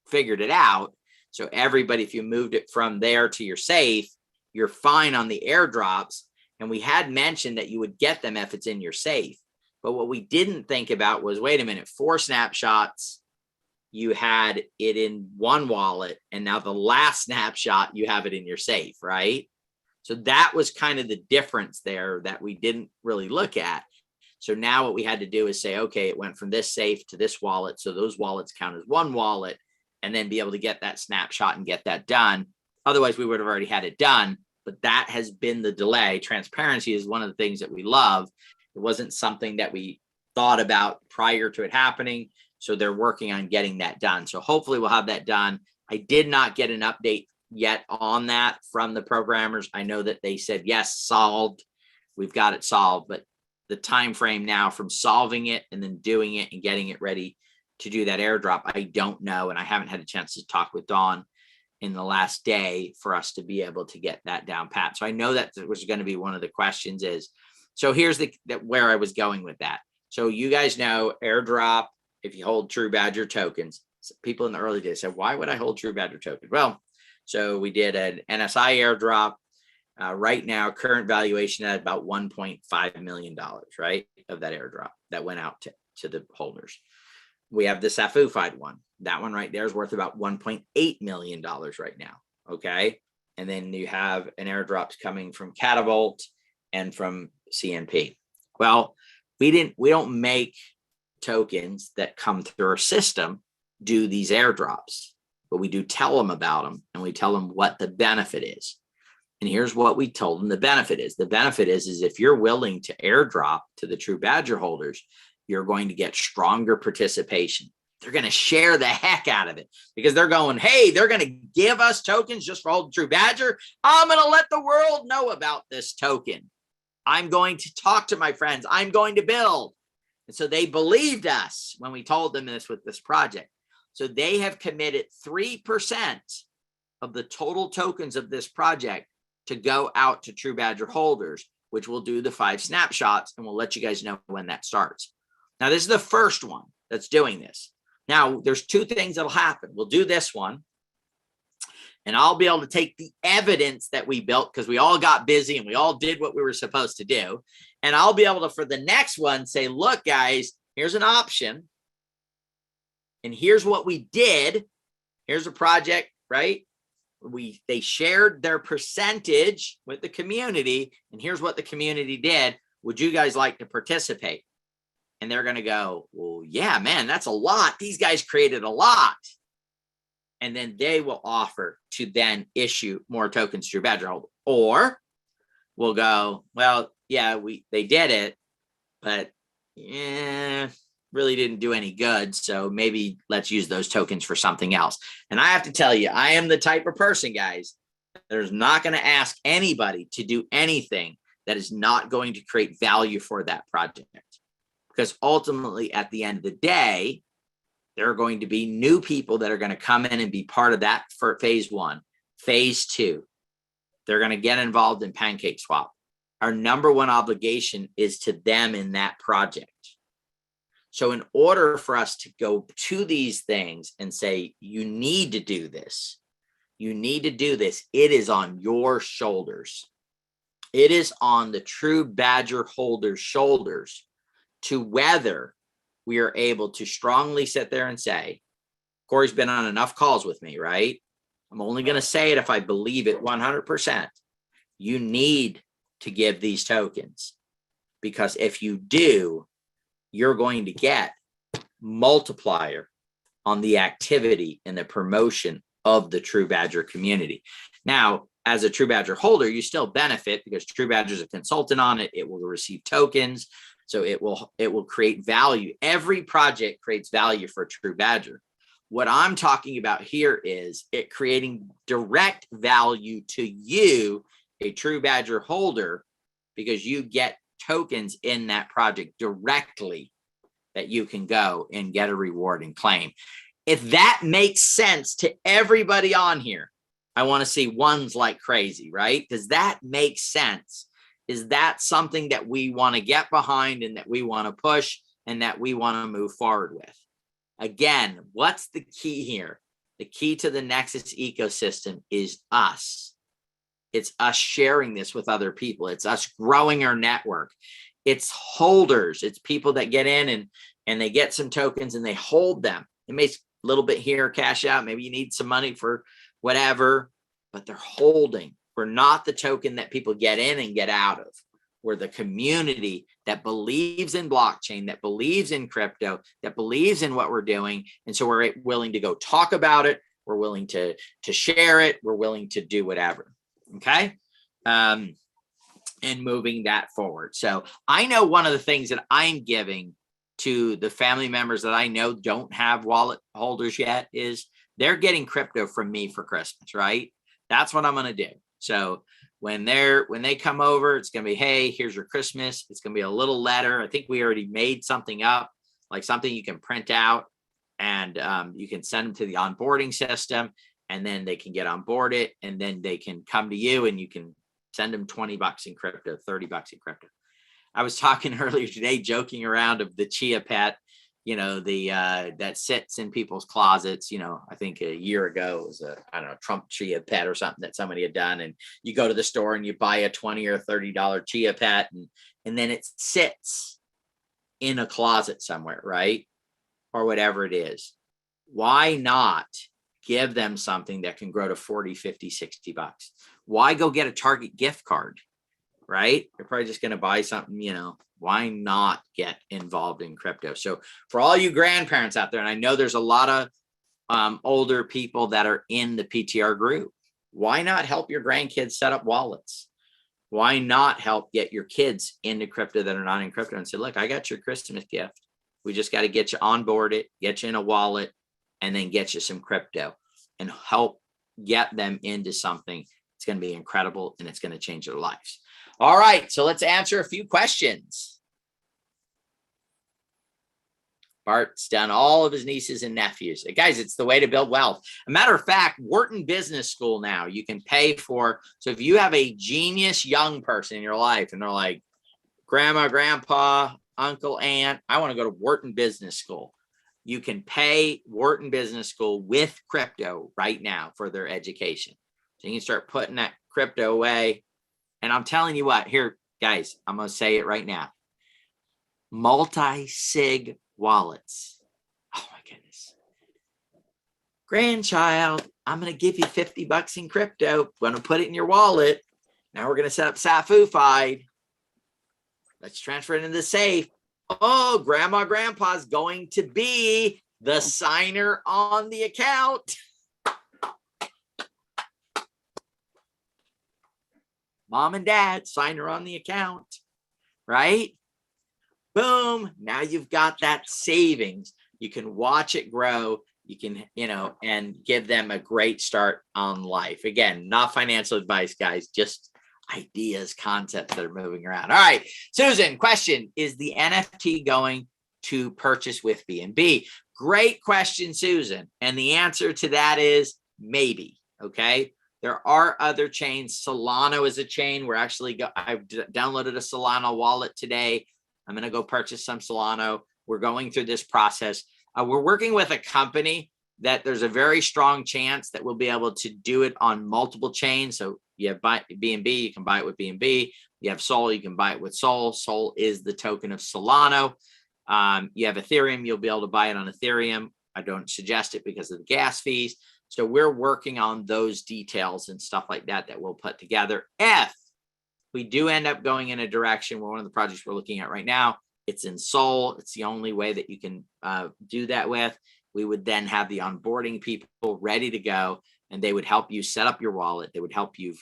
[SPEAKER 2] figured it out. So everybody, if you moved it from there to your safe, you're fine on the airdrops. And we had mentioned that you would get them if it's in your safe. But what we didn't think about was, wait a minute, 4 snapshots, you had it in one wallet. And now the last snapshot, you have it in your safe, right? So that was kind of the difference there that we didn't really look at. So now what we had to do is say, okay, it went from this safe to this wallet. So those wallets count as one wallet, and then be able to get that snapshot and get that done. Otherwise, we would have already had it done, but that has been the delay. Transparency is one of the things that we love. It wasn't something that we thought about prior to it happening. So they're working on getting that done. So hopefully we'll have that done. I did not get an update yet on that from the programmers. I know that they said, yes, solved. We've got it solved, but the time frame now from solving it and then doing it and getting it ready to do that airdrop, I don't know. And I haven't had a chance to talk with Dawn in the last day for us to be able to get that down pat. So I know that was going to be one of the questions is, so here's where I was going with that. So you guys know airdrop, if you hold True Badger tokens, people in the early days said, why would I hold True Badger tokens? Well, so we did an NSI airdrop. Right now, current valuation at about $1.5 million, right, of that airdrop that went out to the holders. We have the safu one. That one right there is worth about $1.8 million right now. Okay. And then you have an airdrops coming from Catavolt and from CNP. Well, we don't make tokens that come through our system do these airdrops, but we do tell them about them, and we tell them what the benefit is. And here's what we told them the benefit is. The benefit is if you're willing to airdrop to the True Badger holders, you're going to get stronger participation. They're going to share the heck out of it because they're going, hey, they're going to give us tokens just for holding True Badger. I'm going to let the world know about this token. I'm going to talk to my friends. I'm going to build. And so they believed us when we told them this with this project. So they have committed 3% of the total tokens of this project to go out to True Badger holders, which will do the 5 snapshots, and we'll let you guys know when that starts. Now, this is the first one that's doing this. Now, there's 2 things that'll happen. We'll do this one, and I'll be able to take the evidence that we built because we all got busy and we all did what we were supposed to do. And I'll be able to, for the next one, say, look, guys, here's an option. And here's what we did. Here's a project, right? They shared their percentage with the community, and here's what the community did. Would you guys like to participate? And they're going to go, well, yeah, man, that's a lot. These guys created a lot. And then they will offer to then issue more tokens to your Badger holder. Or we'll go, well, yeah, they did it, but really didn't do any good. So maybe let's use those tokens for something else. And I have to tell you, I am the type of person, guys, there's not going to ask anybody to do anything that is not going to create value for that project. Because ultimately, at the end of the day, there are going to be new people that are going to come in and be part of that for phase 1. Phase 2, they're going to get involved in PancakeSwap. Our number 1 obligation is to them in that project. So in order for us to go to these things and say, you need to do this, it is on your shoulders. It is on the True Badger holders' shoulders to whether we are able to strongly sit there and say, Corey's been on enough calls with me, right? I'm only going to say it if I believe it 100%. You need to give these tokens, because if you do, you're going to get multiplier on the activity and the promotion of the True Badger community. Now, as a True Badger holder, you still benefit because True Badger is a consultant on it. It will receive tokens. So it will create value. Every project creates value for True Badger. What I'm talking about here is it creating direct value to you, a True Badger holder, because you get tokens in that project directly that you can go and get a reward and claim. If that makes sense to everybody on here, I want to see ones like crazy, right? Does that make sense? Is that something that we want to get behind and that we want to push and that we want to move forward with? Again, what's the key here? The key to the Nexus ecosystem is us. It's us sharing this with other people. It's us growing our network. It's holders. It's people that get in and they get some tokens and they hold them. It makes a little bit here, cash out. Maybe you need some money for whatever, but they're holding. We're not the token that people get in and get out of. We're the community that believes in blockchain, that believes in crypto, that believes in what we're doing. And so we're willing to go talk about it. We're willing to share it. We're willing to do whatever. Okay. And moving that forward. So I know one of the things that I'm giving to the family members that I know don't have wallet holders yet is they're getting crypto from me for Christmas, right? That's what I'm going to do. So when they come over, it's going to be, hey, here's your Christmas. It's going to be a little letter. I think we already made something up, like something you can print out and you can send them to the onboarding system, and then they can get onboarded, and then they can come to you and you can send them $20 in crypto, $30 in crypto. I was talking earlier today, joking around of the Chia Pet, that sits in people's closets. I think a year ago it was a Trump Chia Pet or something that somebody had done. And you go to the store and you buy a $20 or $30 Chia Pet, and then it sits in a closet somewhere, right? Or whatever it is. Why not give them something that can grow to 40, 50, $60? Why go get a Target gift card, right? You're probably just going to buy something, you know, why not get involved in crypto? So for all you grandparents out there, and I know there's a lot of older people that are in the PTR group, why not help your grandkids set up wallets? Why not help get your kids into crypto that are not in crypto and say, look, I got your Christmas gift. We just got to get you onboarded, get you in a wallet, and then get you some crypto and help get them into something. It's going to be incredible and it's going to change their lives. All right, so let's answer a few questions. Bart's done all of his nieces and nephews. Guys, it's the way to build wealth. A matter of fact, Wharton Business School now, you can pay for, so if you have a genius young person in your life and they're like, grandma, grandpa, uncle, aunt, I want to go to Wharton Business School. You can pay Wharton Business School with crypto right now for their education. So you can start putting that crypto away. And I'm telling you what, here, guys, I'm going to say it right now. Multi-sig wallets. Oh my goodness. Grandchild, I'm going to give you $50 in crypto. I'm going to put it in your wallet. Now we're going to set up safu-fied. Let's transfer it into the safe. Oh, grandma, grandpa's going to be the signer on the account. Mom and dad, signer on the account, right? Boom. Now you've got that savings. You can watch it grow. You can, you know, and give them a great start on life. Again, not financial advice, guys, just ideas, concepts that are moving around. All right, Susan, question, is the NFT going to purchase with BNB? Great question, Susan. And the answer to that is maybe, okay? There are other chains. Solana is a chain. We're actually, I've downloaded a Solana wallet today. I'm going to go purchase some Solana. We're going through this process. We're working with a company that there's a very strong chance that we'll be able to do it on multiple chains. So you have BNB, you can buy it with BNB. You have Sol, you can buy it with Sol. Sol is the token of Solana. You have Ethereum, you'll be able to buy it on Ethereum. I don't suggest it because of the gas fees. So we're working on those details and stuff like that that we'll put together. If we do end up going in a direction where one of the projects we're looking at right now, it's in Sol. It's the only way that you can do that with. We would then have the onboarding people ready to go, and they would help you set up your wallet. They would help you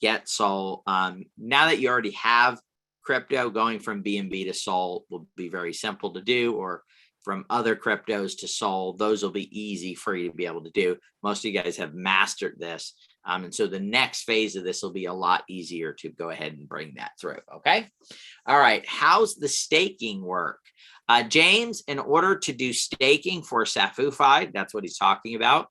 [SPEAKER 2] get Sol. Now that you already have crypto, going from BNB to Sol will be very simple to do, or from other cryptos to Sol, those will be easy for you to be able to do. Most of you guys have mastered this. And so the next phase of this will be a lot easier to go ahead and bring that through. Okay. All right. How's the staking work? James, in order to do staking for safu-fied, that's what he's talking about.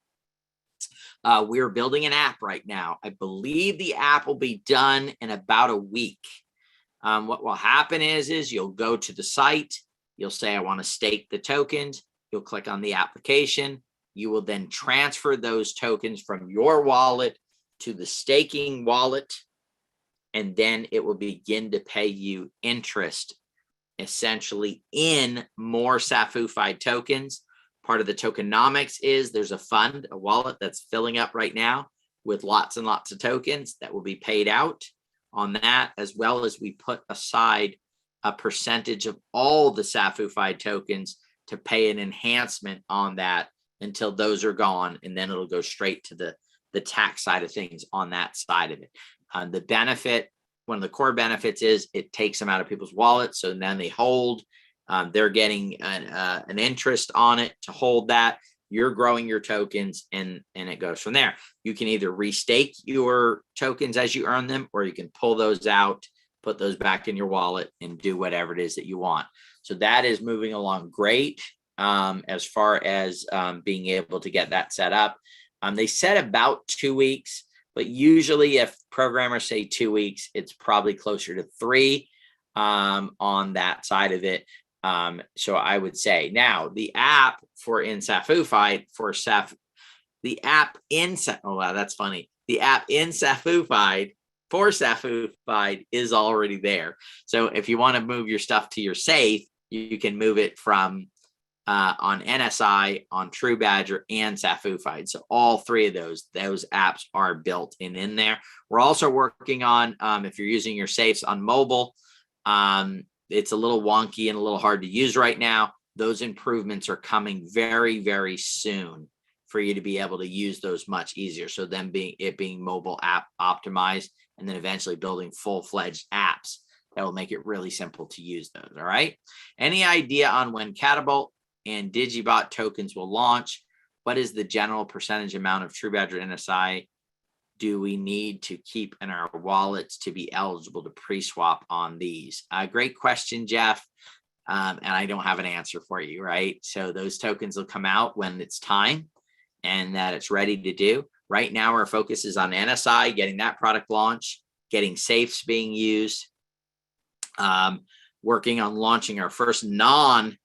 [SPEAKER 2] We're building an app right now. I believe the app will be done in about a week. What will happen is you'll go to the site. You'll say, I want to stake the tokens. You'll click on the application. You will then transfer those tokens from your wallet to the staking wallet. And then it will begin to pay you interest, essentially in more safu-fied tokens. Part of the tokenomics is there's a fund, a wallet that's filling up right now with lots and lots of tokens that will be paid out on that, as well as we put aside a percentage of all the safu-fied tokens to pay an enhancement on that until those are gone. And then it'll go straight to the tax side of things on that side of it. The benefit, one of the core benefits is it takes them out of people's wallets. So then they hold, they're getting an interest on it to hold that. You're growing your tokens and it goes from there. You can either restake your tokens as you earn them, or you can pull those out, put those back in your wallet and do whatever it is that you want. So that is moving along great as far as being able to get that set up. They said about 2 weeks, but usually if programmers say 2 weeks, it's probably closer to 3 on that side of it. So I would say now the app for in safu-fied for the app in oh wow, that's funny. The app in safu-fied for safu-fied is already there. So if you want to move your stuff to your safe, you can move it from on NSI, on True Badger, and Safu. So all three of those apps are built in there. We're also working on, if you're using your safes on mobile, it's a little wonky and a little hard to use right now. Those improvements are coming very, very soon for you to be able to use those much easier. So then being mobile app optimized, and then eventually building full-fledged apps that will make it really simple to use those. All right. Any idea on when Catapult and Digibot tokens will launch? What is the general percentage amount of True Badger NSI do we need to keep in our wallets to be eligible to pre-swap on these? Great question, Jeff. And I don't have an answer for you, right? So those tokens will come out when it's time and that it's ready to do. Right now, our focus is on NSI, getting that product launched, getting safes being used, working on launching our first non-token.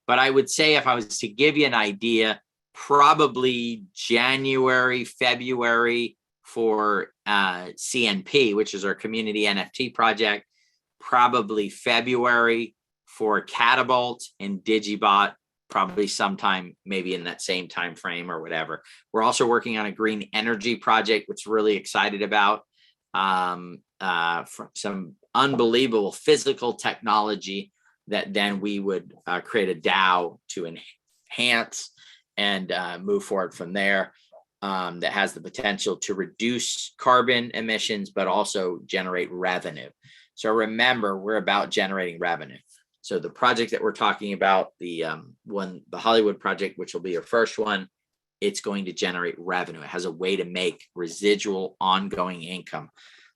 [SPEAKER 2] But I would say, if I was to give you an idea, probably January, February for CNP, which is our community NFT project, probably February for Catapult, and Digibot probably sometime maybe in that same time frame or whatever. We're also working on a green energy project, which we're really excited about. Some unbelievable physical technology that then we would create a DAO to enhance and move forward from there, that has the potential to reduce carbon emissions, but also generate revenue. So remember, we're about generating revenue. So the project that we're talking about, the Hollywood project, which will be your first one, it's going to generate revenue. It has a way to make residual ongoing income.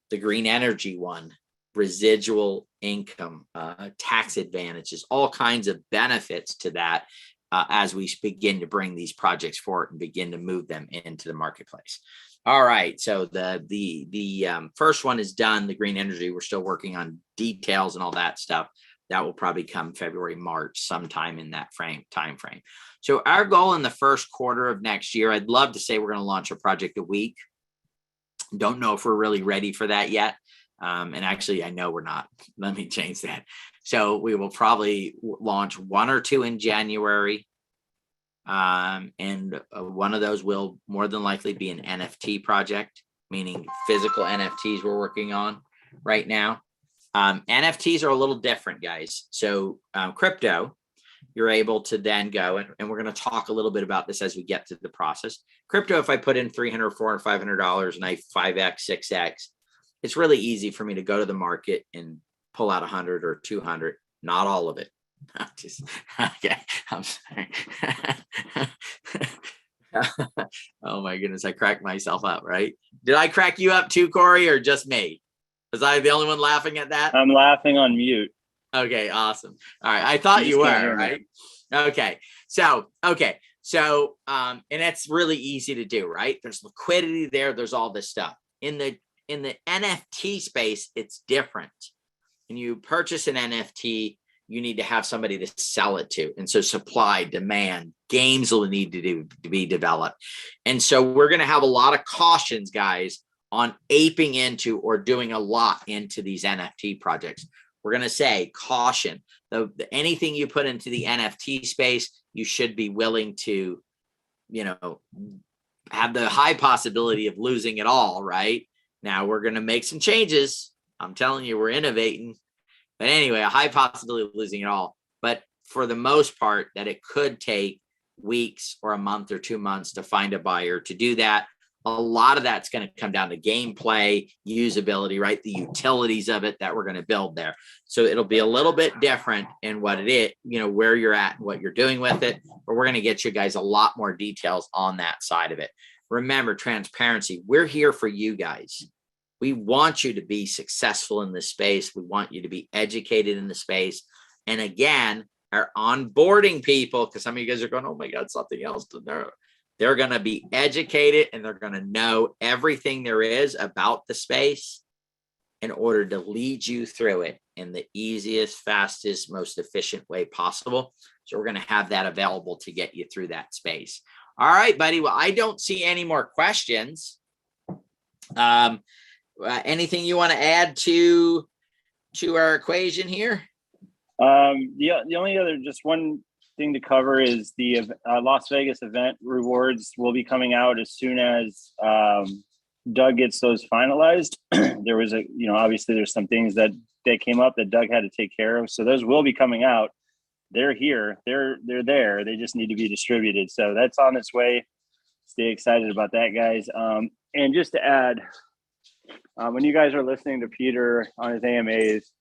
[SPEAKER 2] The green energy one, residual income, tax advantages, all kinds of benefits to that as we begin to bring these projects forward and begin to move them into the marketplace. All right, so the first one is done, the green energy. We're still working on details and all that stuff. That will probably come February, March, sometime in that time frame. So our goal in the first quarter of next year, I'd love to say we're going to launch a project a week. Don't know if we're really ready for that yet. And actually, I know we're not. Let me change that. So we will probably launch one or two in January. And one of those will more than likely be an NFT project, meaning physical NFTs we're working on right now. NFTs are a little different, guys. So crypto, you're able to then go, and we're going to talk a little bit about this as we get to the process. Crypto, if I put in $300, $400, $500 and I 5X, 6X, it's really easy for me to go to the market and pull out 100 or 200, not all of it. Okay, I'm sorry. Oh my goodness, I cracked myself up, right? Did I crack you up too, Corey, or just me? Was I the only one laughing at that?
[SPEAKER 1] I'm laughing on mute.
[SPEAKER 2] Okay, awesome. All right, I thought you were, right? Okay, so and it's really easy to do, right? There's liquidity there. There's all this stuff in the NFT space. It's different. When you purchase an NFT, you need to have somebody to sell it to, and so supply, demand, games will need to be developed, and so we're going to have a lot of cautions, guys, on aping into or doing a lot into these NFT projects. We're going to say caution. Anything you put into the NFT space, you should be willing to, have the high possibility of losing it all, right? Now we're going to make some changes. I'm telling you, we're innovating. But anyway, a high possibility of losing it all. But for the most part, that it could take weeks or a month or 2 months to find a buyer to do that. A lot of that's going to come down to gameplay, usability, right? The utilities of it that we're going to build there. So it'll be a little bit different in what it is, where you're at and what you're doing with it. But we're going to get you guys a lot more details on that side of it. Remember, transparency. We're here for you guys. We want you to be successful in this space. We want you to be educated in the space. And again, our onboarding people, because some of you guys are going, oh my God, something else to know. They're going to be educated and they're going to know everything there is about the space in order to lead you through it in the easiest, fastest, most efficient way possible. So we're going to have that available to get you through that space. All right, buddy. Well, I don't see any more questions. Anything you want to add to our equation here?
[SPEAKER 1] The only other just one thing to cover is the Las Vegas event rewards will be coming out as soon as Doug gets those finalized. There was obviously there's some things that came up that Doug had to take care of, so those will be coming out. They're here, they're there. They just need to be distributed, so that's on its way. Stay excited about that, guys. And just to add, when you guys are listening to Peter on his AMAs,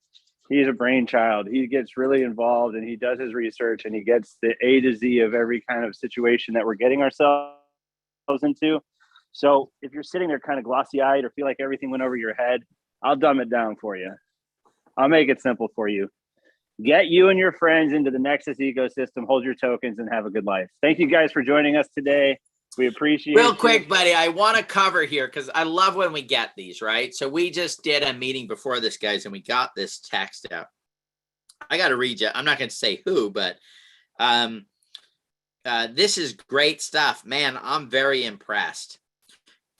[SPEAKER 1] he's a brainchild. He gets really involved and he does his research and he gets the A to Z of every kind of situation that we're getting ourselves into. So if you're sitting there kind of glossy eyed or feel like everything went over your head, I'll dumb it down for you. I'll make it simple for you. Get you and your friends into the Nexus ecosystem, hold your tokens, and have a good life. Thank you guys for joining us today. We appreciate
[SPEAKER 2] Real quick, buddy, I want to cover here because I love when we get these, right? So we just did a meeting before this, guys, and we got this text out. I got to read you. I'm not going to say who, but this is great stuff. Man, I'm very impressed.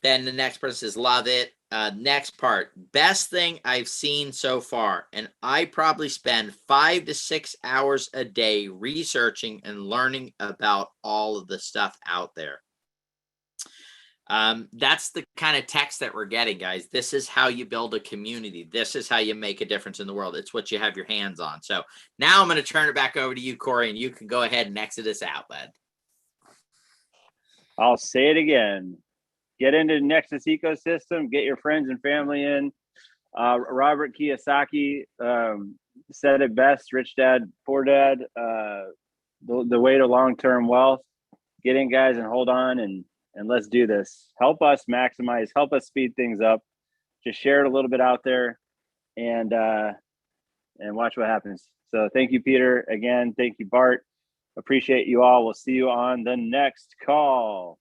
[SPEAKER 2] Then the next person says, love it. Next part, best thing I've seen so far. And I probably spend 5 to 6 hours a day researching and learning about all of the stuff out there. That's the kind of text that we're getting, guys. This is how you build a community. This is how you make a difference in the world. It's what you have your hands on. So now I'm going to turn it back over to you, Corey, and you can go ahead and exit us out, bud.
[SPEAKER 1] I'll say it again. Get into the Nexus ecosystem, get your friends and family in. Robert Kiyosaki said it best, Rich Dad, Poor Dad, the way to long-term wealth. Get in, guys, and hold on, and let's do this. Help us maximize, help us speed things up. Just share it a little bit out there and watch what happens. So thank you, Peter. Again, thank you, Bart. Appreciate you all. We'll see you on the next call.